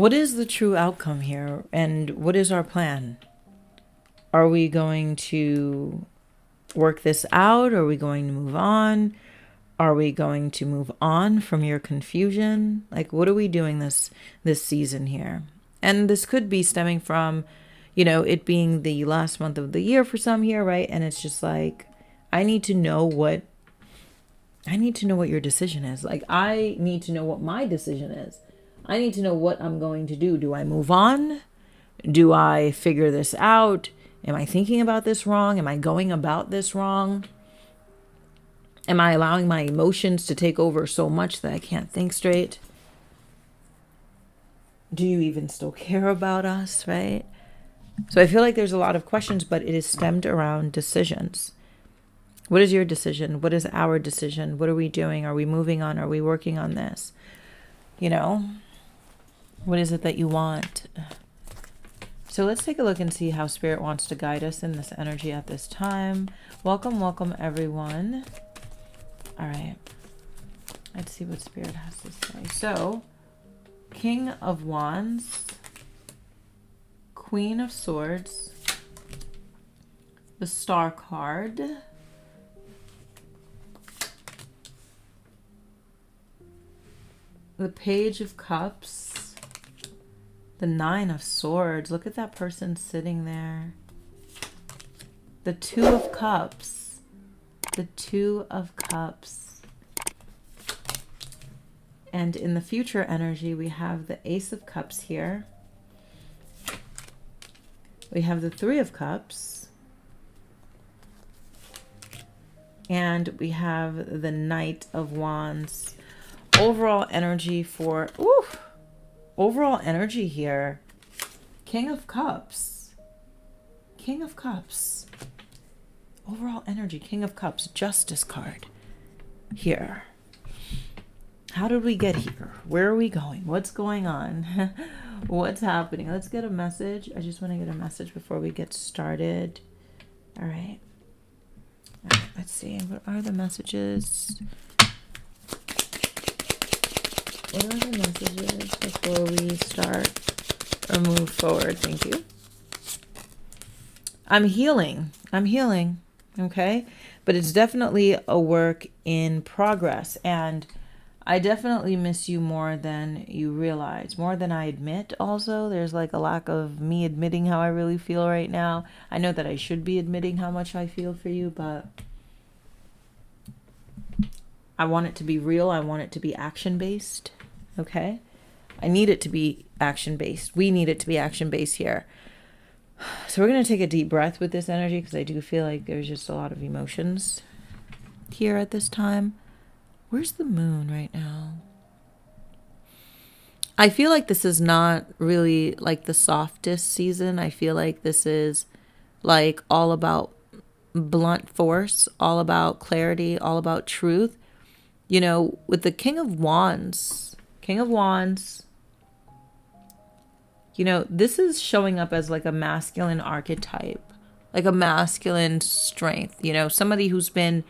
What is the true outcome here? And what is our plan? Are we going to work this out? Are we going to move on? Are we going to move on from your confusion? Like, what are we doing this season here? And this could be stemming from, it being the last month of the year for some here, right? And it's just like, I need to know what your decision is. Like, I need to know what my decision is. I need to know what I'm going to do. Do I move on? Do I figure this out? Am I thinking about this wrong? Am I going about this wrong? Am I allowing my emotions to take over so much that I can't think straight? Do you even still care about us, right? So I feel like there's a lot of questions, but it is stemmed around decisions. What is your decision? What is our decision? What are we doing? Are we moving on? Are we working on this? What is it that you want? So let's take a look and see how Spirit wants to guide us in this energy at this time. Welcome, everyone. All right. Let's see what Spirit has to say. So, King of Wands, Queen of Swords, the Star card, the Page of Cups, the Nine of Swords. Look at that person sitting there. The Two of Cups. The Two of Cups. And in the future energy, we have the Ace of Cups here. We have the Three of Cups. And we have the Knight of Wands. Overall energy for... overall energy here. King of Cups. King of Cups. Overall energy, King of Cups, Justice card here. How did we get here? Where are we going? What's going on? What's happening? Let's get a message. I just want to get a message before we get started. All right. Let's see. What are the messages? What are the messages before we start or move forward? Thank you. I'm healing. Okay. But it's definitely a work in progress. And I definitely miss you more than you realize, more than I admit. Also, there's like a lack of me admitting how I really feel right now. I know that I should be admitting how much I feel for you, but I want it to be real. I want it to be action-based. Okay? I need it to be action-based. We need it to be action-based here. So we're going to take a deep breath with this energy because I do feel like there's just a lot of emotions here at this time. Where's the moon right now? I feel like this is not really like the softest season. I feel like this is like all about blunt force, all about clarity, all about truth. With the King of Wands, this is showing up as like a masculine archetype, like a masculine strength, somebody who's been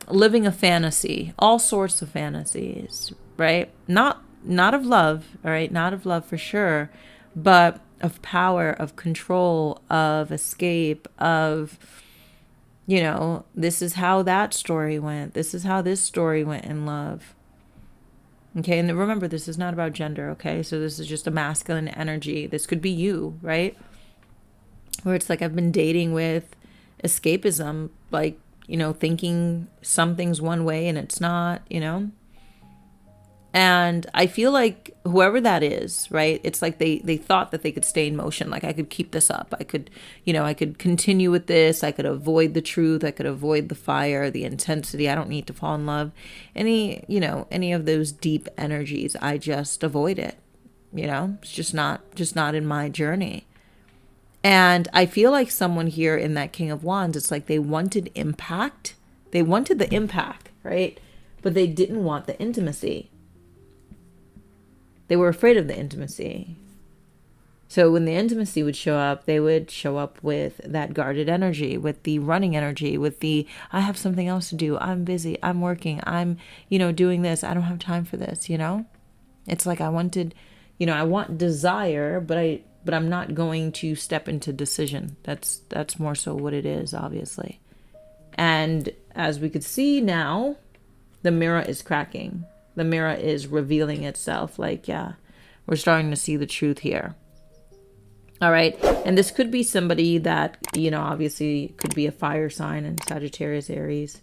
living a fantasy, all sorts of fantasies, right? Not of love, all right? Not of love for sure, but of power, of control, of escape, of, this is how that story went. This is how this story went in love. Okay, and remember, this is not about gender, okay? So this is just a masculine energy. This could be you, right? Where it's like I've been dating with escapism, like, thinking something's one way and it's not, And I feel like whoever that is, right? It's like they thought that they could stay in motion. Like, I could keep this up. I could continue with this. I could avoid the truth. I could avoid the fire, the intensity. I don't need to fall in love. Any of those deep energies, I just avoid it. It's just not in my journey. And I feel like someone here in that King of Wands, it's like they wanted impact. They wanted the impact, right? But they didn't want the intimacy. They were afraid of the intimacy. So when the intimacy would show up, they would show up with that guarded energy, with the running energy, with the, I have something else to do. I'm busy. I'm working. I'm, doing this. I don't have time for this, It's like I wanted I want desire, but I'm not going to step into decision. That's more so what it is, obviously. And as we could see now, the mirror is cracking. The mirror is revealing itself. Like, yeah, we're starting to see the truth here. All right. And this could be somebody that, obviously could be a fire sign in Sagittarius, Aries.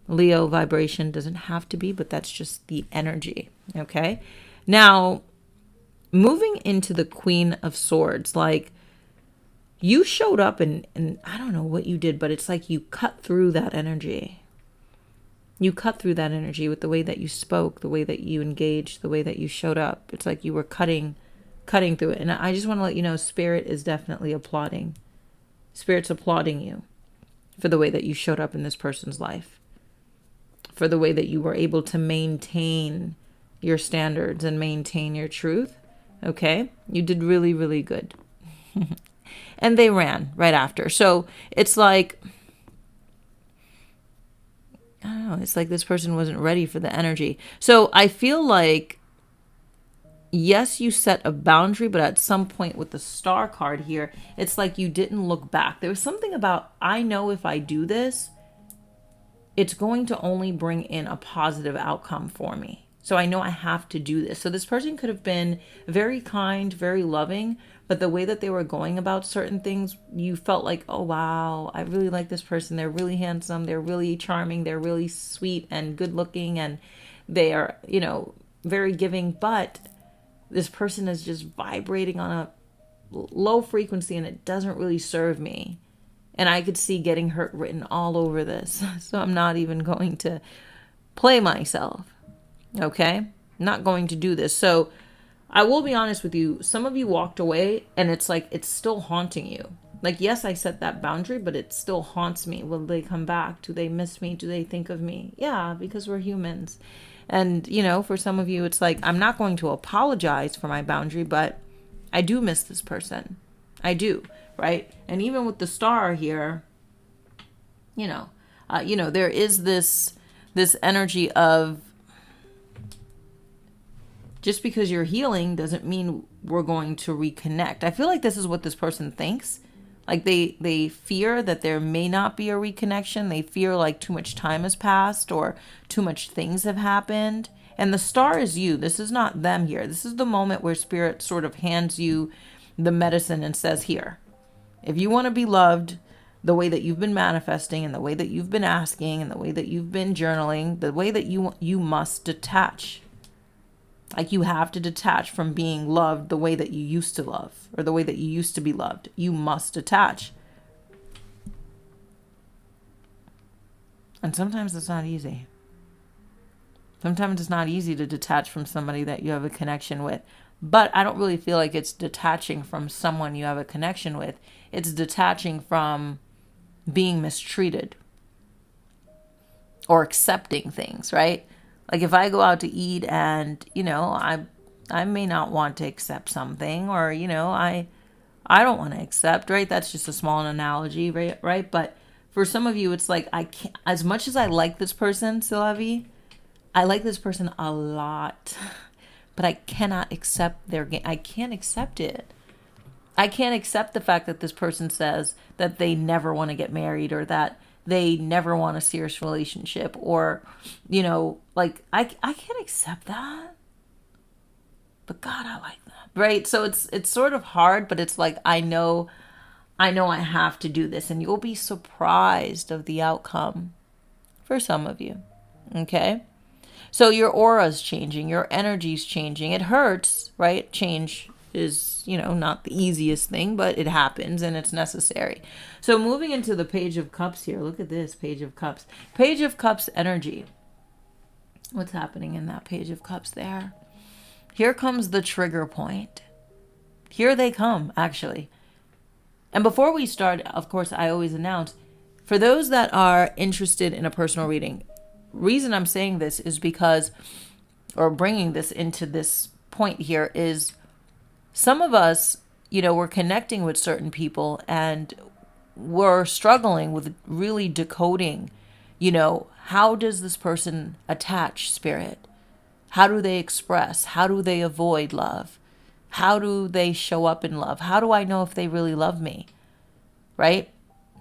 Leo vibration doesn't have to be, but that's just the energy. Okay. Now, moving into the Queen of Swords, like, you showed up and I don't know what you did, but it's like you cut through that energy. You cut through that energy with the way that you spoke, the way that you engaged, the way that you showed up. It's like you were cutting through it. And I just want to let you know, Spirit is definitely applauding. Spirit's applauding you for the way that you showed up in this person's life, for the way that you were able to maintain your standards and maintain your truth. Okay? You did really, really good. And they ran right after. So it's like, I don't know, it's like this person wasn't ready for the energy. So I feel like, yes, you set a boundary, but at some point with the star card here, it's like you didn't look back. There was something about, I know if I do this, it's going to only bring in a positive outcome for me. So I know I have to do this. So this person could have been very kind, very loving, but the way that they were going about certain things, you felt like, oh, wow, I really like this person. They're really handsome. They're really charming. They're really sweet and good looking. And they are, very giving. But this person is just vibrating on a low frequency and it doesn't really serve me. And I could see getting hurt written all over this. So I'm not even going to play myself. Okay? Not going to do this. So I will be honest with you. Some of you walked away and it's like it's still haunting you. Like, yes, I set that boundary, but it still haunts me. Will they come back? Do they miss me? Do they think of me? Yeah, because we're humans. And, for some of you, it's like, I'm not going to apologize for my boundary, but I do miss this person. I do, right? And even with the star here, there is this energy of, just because you're healing doesn't mean we're going to reconnect. I feel like this is what this person thinks. Like they fear that there may not be a reconnection. They fear like too much time has passed or too much things have happened. And the star is you. This is not them here. This is the moment where Spirit sort of hands you the medicine and says, here, if you want to be loved the way that you've been manifesting and the way that you've been asking and the way that you've been journaling, the way that you must detach. Like, you have to detach from being loved the way that you used to love or the way that you used to be loved. You must detach. And sometimes it's not easy. Sometimes it's not easy to detach from somebody that you have a connection with. But I don't really feel like it's detaching from someone you have a connection with. It's detaching from being mistreated or accepting things, right? Like, if I go out to eat and, I may not want to accept something, or, I don't want to accept, right? That's just a small analogy, right? But for some of you, it's like, I can't, as much as I like this person, HannLavie, I like this person a lot, but I cannot accept their game. I can't accept it. I can't accept the fact that this person says that they never want to get married or that they never want a serious relationship, or, like, I can't accept that. But God, I like that. Right? So it's sort of hard, but it's like, I know I have to do this, and you'll be surprised of the outcome for some of you. Okay? So your aura's changing, your energy's changing. It hurts, right? Change is, not the easiest thing, but it happens and it's necessary. So moving into the Page of Cups here. Look at this Page of Cups. Page of Cups energy. What's happening in that Page of Cups there? Here comes the trigger point. Here they come, actually. And before we start, of course, I always announce, for those that are interested in a personal reading, reason I'm saying this is because, or bringing this into this point here, is some of us, we're connecting with certain people and we're struggling with really decoding, how does this person attach, Spirit? How do they express? How do they avoid love? How do they show up in love? How do I know if they really love me? Right?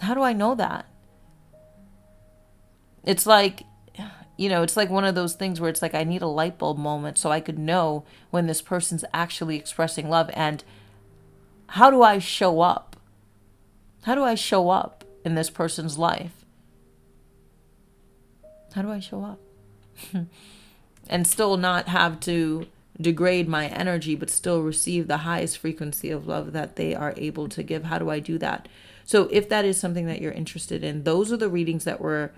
How do I know that? It's like, it's like one of those things where it's like I need a light bulb moment so I could know when this person's actually expressing love. And how do I show up? How do I show up in this person's life? How do I show up? And still not have to degrade my energy, but still receive the highest frequency of love that they are able to give. How do I do that? So if that is something that you're interested in, those are the readings that we're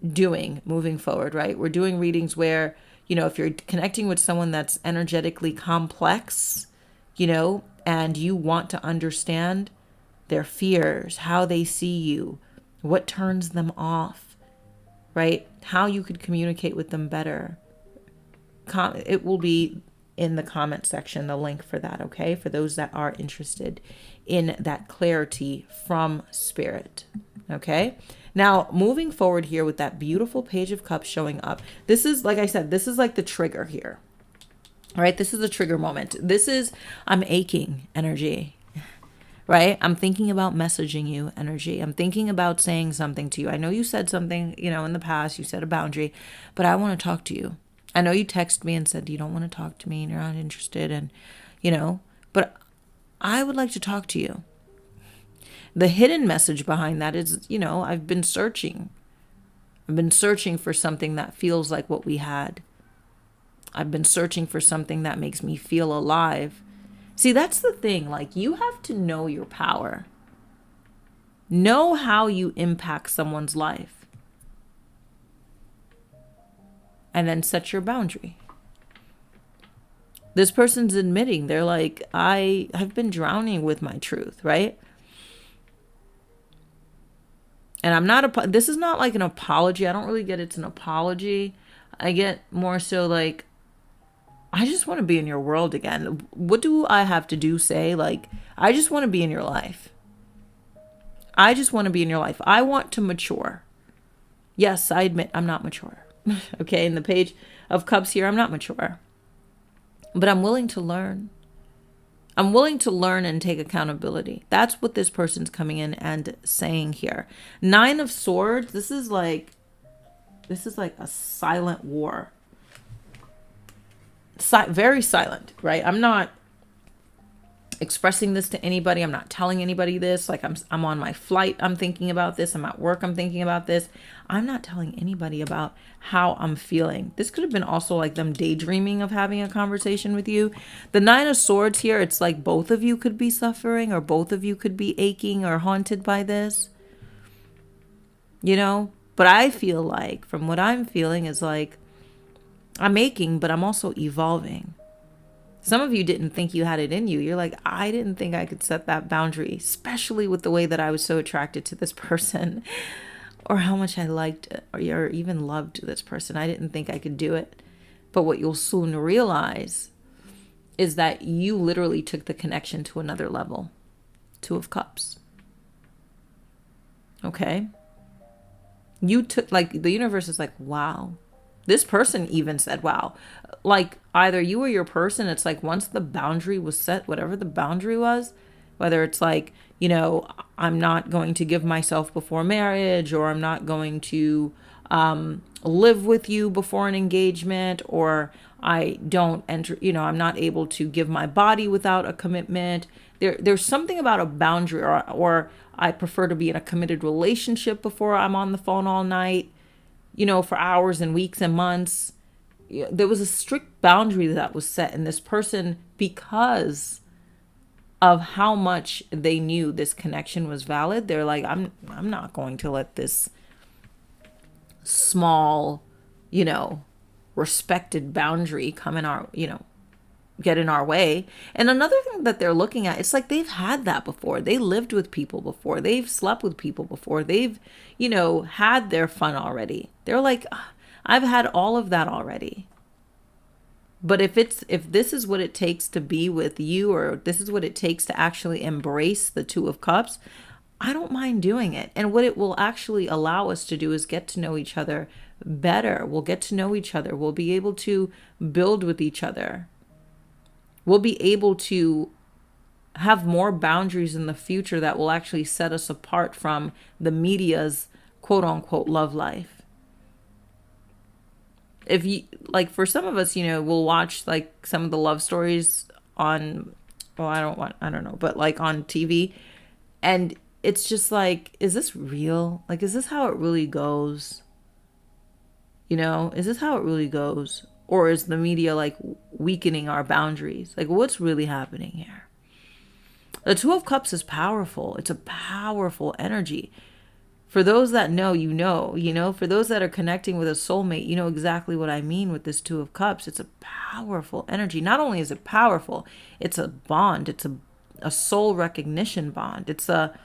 doing moving forward, right? We're doing readings where, if you're connecting with someone that's energetically complex, and you want to understand their fears, how they see you, what turns them off, right? How you could communicate with them better. It will be in the comment section, the link for that, okay? For those that are interested in that clarity from spirit, okay? Now, moving forward here with that beautiful Page of Cups showing up. This is, like I said, this is like the trigger here, right? This is a trigger moment. This is, I'm aching energy, right? I'm thinking about messaging you energy. I'm thinking about saying something to you. I know you said something, in the past, you set a boundary, but I want to talk to you. I know you texted me and said you don't want to talk to me and you're not interested, and but I would like to talk to you. The hidden message behind that is, I've been searching. I've been searching for something that feels like what we had. I've been searching for something that makes me feel alive. See, that's the thing. Like, you have to know your power. Know how you impact someone's life. And then set your boundary. This person's admitting, they're like, I've been drowning with my truth, right? And I'm not, this is not like an apology. I don't really get it's an apology. I get more so like, I just want to be in your world again. What do I have to do? Say, like, I just want to be in your life. I just want to be in your life. I want to mature. Yes, I admit I'm not mature. Okay, in the Page of Cups here, I'm not mature. But I'm willing to learn. I'm willing to learn and take accountability. That's what this person's coming in and saying here. 9 of Swords, this is like a silent war. Very silent, right? I'm not expressing this to anybody. I'm not telling anybody this. Like, I'm on my flight, I'm thinking about this. I'm at work, I'm thinking about this. I'm not telling anybody about how I'm feeling. This could have been also like them daydreaming of having a conversation with you. The 9 of Swords here, it's like both of you could be suffering, or both of you could be aching or haunted by this. But I feel like, from what I'm feeling, is like, I'm aching, but I'm also evolving. Some of you didn't think you had it in you. You're like, I didn't think I could set that boundary, especially with the way that I was so attracted to this person, or how much I liked or even loved this person. I didn't think I could do it. But what you'll soon realize is that you literally took the connection to another level. 2 of Cups. Okay? You took, like, the universe is like, wow. This person even said, wow. Like, either you or your person, it's like once the boundary was set, whatever the boundary was, whether it's like, I'm not going to give myself before marriage, or I'm not going to live with you before an engagement, or I don't enter, I'm not able to give my body without a commitment. There's something about a boundary, or I prefer to be in a committed relationship before I'm on the phone all night, for hours and weeks and months. There was a strict boundary that was set in this person because of how much they knew this connection was valid. They're like, I'm not going to let this small, respected boundary come in our, get in our way. And another thing that they're looking at, it's like they've had that before. They lived with people before. They've slept with people before. They've, had their fun already. They're like, I've had all of that already. But if this is what it takes to be with you, or this is what it takes to actually embrace the 2 of Cups, I don't mind doing it. And what it will actually allow us to do is get to know each other better. We'll get to know each other. We'll be able to build with each other. We'll be able to have more boundaries in the future that will actually set us apart from the media's quote unquote love life. If you like, for some of us, we'll watch like some of the love stories on, well, I don't know, but like on TV, and it's just like, is this real? Like, is this how it really goes? Is this how it really goes? Or is the media like weakening our boundaries? Like, what's really happening here? The Two of Cups is powerful. It's a powerful energy. For those that know, for those that are connecting with a soulmate, you know exactly what I mean with this Two of Cups. It's a powerful energy. Not only is it powerful, it's a bond. It's a soul recognition bond. It's a,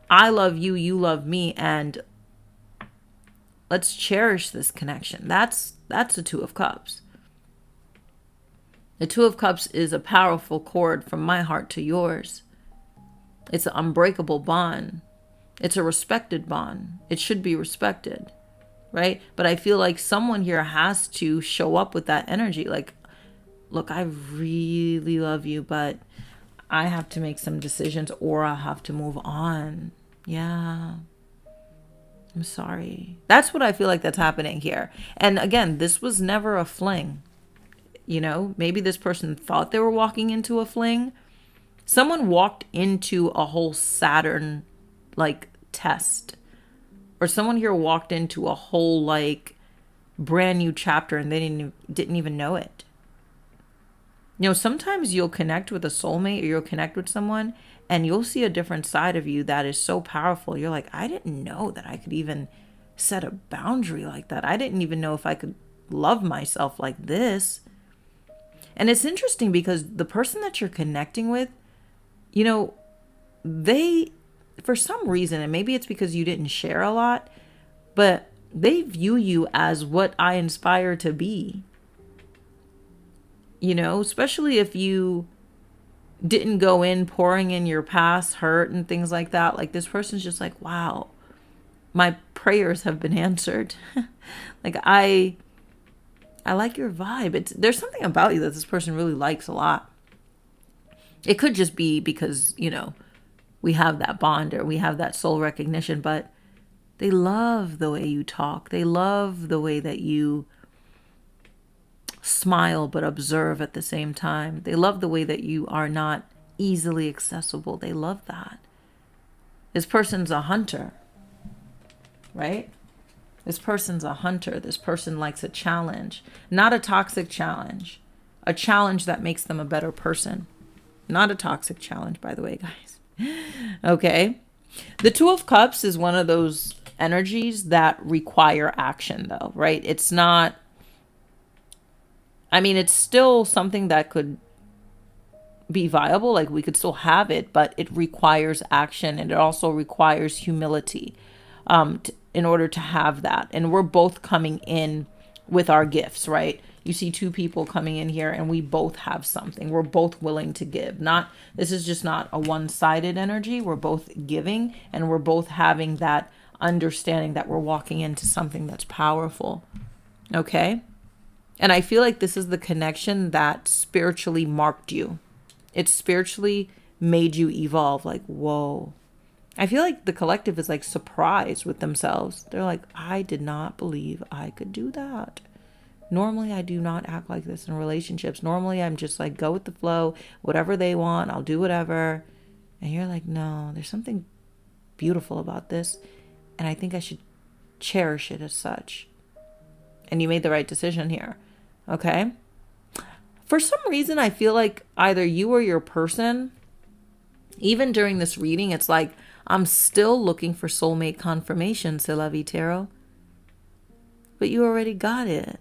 I love you, you love me, and let's cherish this connection. That's the Two of Cups. The Two of Cups is a powerful cord from my heart to yours. It's an unbreakable bond. It's a respected bond. It should be respected, right? But I feel like someone here has to show up with that energy. Like, look, I really love you, but I have to make some decisions or I'll have to move on. Yeah. I'm sorry. That's what I feel like that's happening here. And again, this was never a fling. Maybe this person thought they were walking into a fling. Someone walked into a whole Saturn like test, or someone here walked into a whole like brand new chapter and they didn't even know it. Sometimes you'll connect with a soulmate or you'll connect with someone and you'll see a different side of you that is so powerful. You're like, I didn't know that I could even set a boundary like that. I didn't even know if I could love myself like this. And it's interesting because the person that you're connecting with, they, for some reason, and maybe it's because you didn't share a lot, but they view you as what I inspire to be. Especially if you didn't go in pouring in your past hurt and things like that. Like, this person's just like, wow, my prayers have been answered. Like, I like your vibe. There's something about you that this person really likes a lot. It could just be because, we have that bond or we have that soul recognition, but they love the way you talk. They love the way that you smile but observe at the same time. They love the way that you are not easily accessible. They love that. This person's a hunter, right? This person's a hunter. This person likes a challenge, not a toxic challenge, a challenge that makes them a better person. Not a toxic challenge, by the way, guys. Okay. The Two of Cups is one of those energies that require action, though, right? It's not, it's still something that could be viable. Like, we could still have it, but it requires action, and it also requires humility in order to have that. And we're both coming in with our gifts, right? You see two people coming in here and we both have something. We're both willing to give. This is just not a one-sided energy. We're both giving and we're both having that understanding that we're walking into something that's powerful. Okay? And I feel like this is the connection that spiritually marked you. It spiritually made you evolve. Like, whoa. I feel like the collective is like surprised with themselves. They're like, I did not believe I could do that. Normally, I do not act like this in relationships. Normally, I'm just like, go with the flow. Whatever they want, I'll do whatever. And you're like, no, there's something beautiful about this. And I think I should cherish it as such. And you made the right decision here. Okay? For some reason, I feel like either you or your person, even during this reading, it's like, I'm still looking for soulmate confirmation, C'est la vie tarot. But you already got it.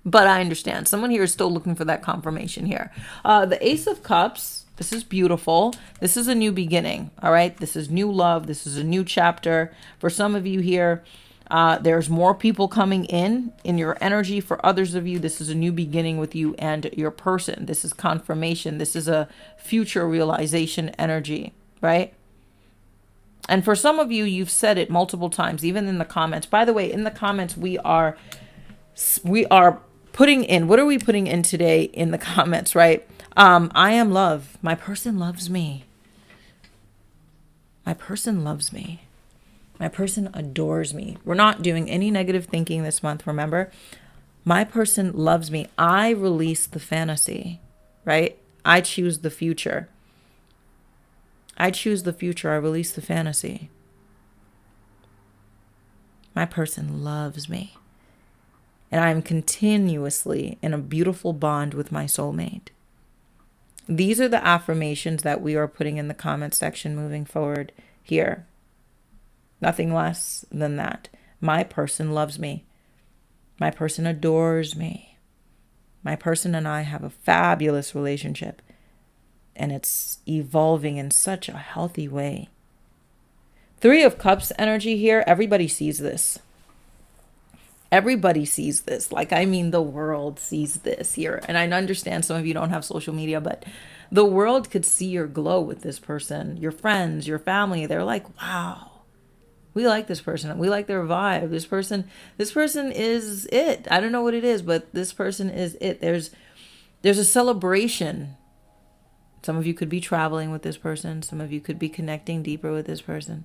But I understand. Someone here is still looking for that confirmation here. The Ace of Cups, this is beautiful. This is a new beginning, all right? This is new love. This is a new chapter. For some of you here, there's more people coming in your energy. For others of you, this is a new beginning with you and your person. This is confirmation. This is a future realization energy, right? And for some of you, you've said it multiple times, even in the comments. By the way, in the comments, we are what are we putting in today in the comments, right? I am love. My person loves me. My person loves me. My person adores me. We're not doing any negative thinking this month, remember? My person loves me. I release the fantasy, right? I choose the future. I choose the future. I release the fantasy. My person loves me. And I am continuously in a beautiful bond with my soulmate. These are the affirmations that we are putting in the comment section moving forward here. Nothing less than that. My person loves me. My person adores me. My person and I have a fabulous relationship. And it's evolving in such a healthy way. 3 of Cups energy here. Everybody sees this. Everybody sees this. Like, I mean, the world sees this here. And I understand some of you don't have social media, but the world could see your glow with this person. Your friends, your family, they're like, wow, we like this person. We like their vibe. This person is it. I don't know what it is, but this person is it. There's a celebration. Some of you could be traveling with this person. Some of you could be connecting deeper with this person.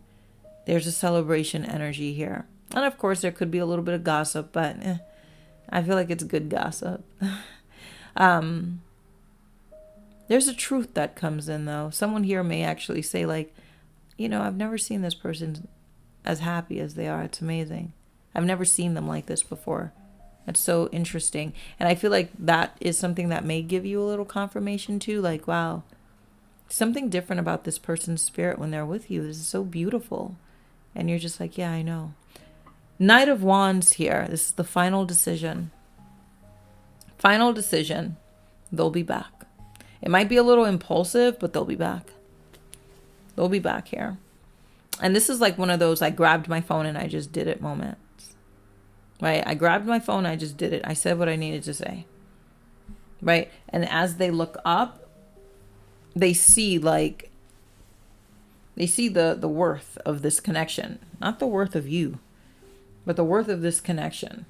There's a celebration energy here. And of course, there could be a little bit of gossip, but I feel like it's good gossip. There's a truth that comes in, though. Someone here may actually say, like, I've never seen this person as happy as they are. It's amazing. I've never seen them like this before. It's so interesting. And I feel like that is something that may give you a little confirmation, too. Like, wow, something different about this person's spirit when they're with you. This is so beautiful. And you're just like, yeah, I know. Knight of Wands here. This is the final decision. Final decision. They'll be back. It might be a little impulsive, but they'll be back. They'll be back here. And this is like one of those I grabbed my phone and I just did it moments. Right? I grabbed my phone, I just did it. I said what I needed to say. Right? And as they look up, they see the worth of this connection. Not the worth of you, but the worth of this connection,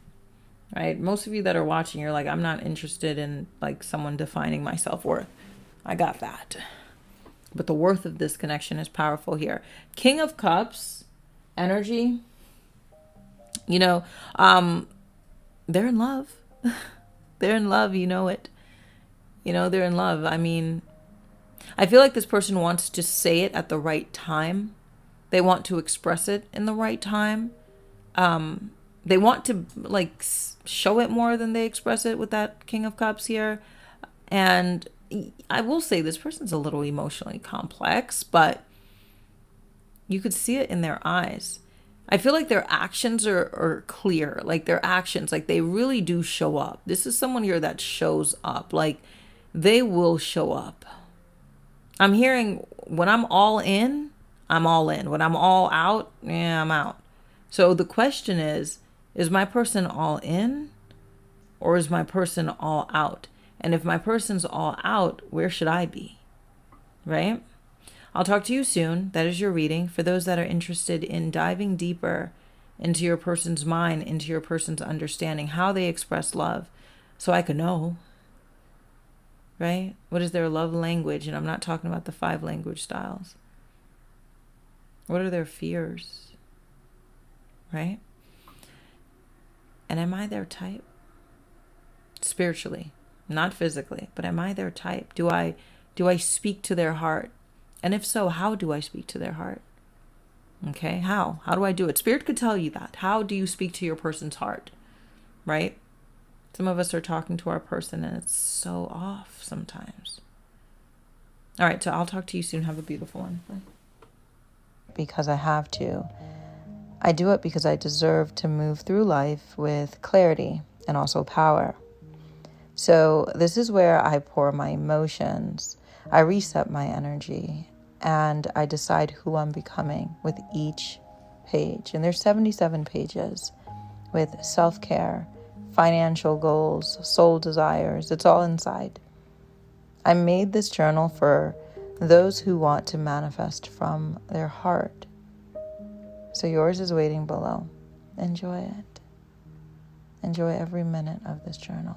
right? Most of you that are watching, you're like, I'm not interested in like someone defining my self-worth. I got that. But the worth of this connection is powerful here. King of Cups energy, they're in love. They're in love, you know it. They're in love. I mean, I feel like this person wants to say it at the right time. They want to express it in the right time. They want to like show it more than they express it with that King of Cups here. And I will say this person's a little emotionally complex, but you could see it in their eyes. I feel like their actions are clear. Like their actions, like they really do show up. This is someone here that shows up. Like they will show up. I'm hearing when I'm all in, I'm all in. When I'm all out, yeah, I'm out. So the question is my person all in or is my person all out? And if my person's all out, where should I be? Right? I'll talk to you soon. That is your reading. For those that are interested in diving deeper into your person's mind, into your person's understanding, how they express love, so I can know. Right? What is their love language? And I'm not talking about the 5 language styles. What are their fears? Right? And am I their type? Spiritually, not physically, but am I their type? Do I speak to their heart? And if so, how do I speak to their heart? Okay, how? How do I do it? Spirit could tell you that. How do you speak to your person's heart? Right? Some of us are talking to our person and it's so off sometimes. All right, so I'll talk to you soon. Have a beautiful one. Bye. Because I have to. I do it because I deserve to move through life with clarity and also power. So this is where I pour my emotions, I reset my energy, and I decide who I'm becoming with each page. And there's 77 pages with self-care, financial goals, soul desires. It's all inside. I made this journal for those who want to manifest from their heart. So yours is waiting below. Enjoy it. Enjoy every minute of this journal.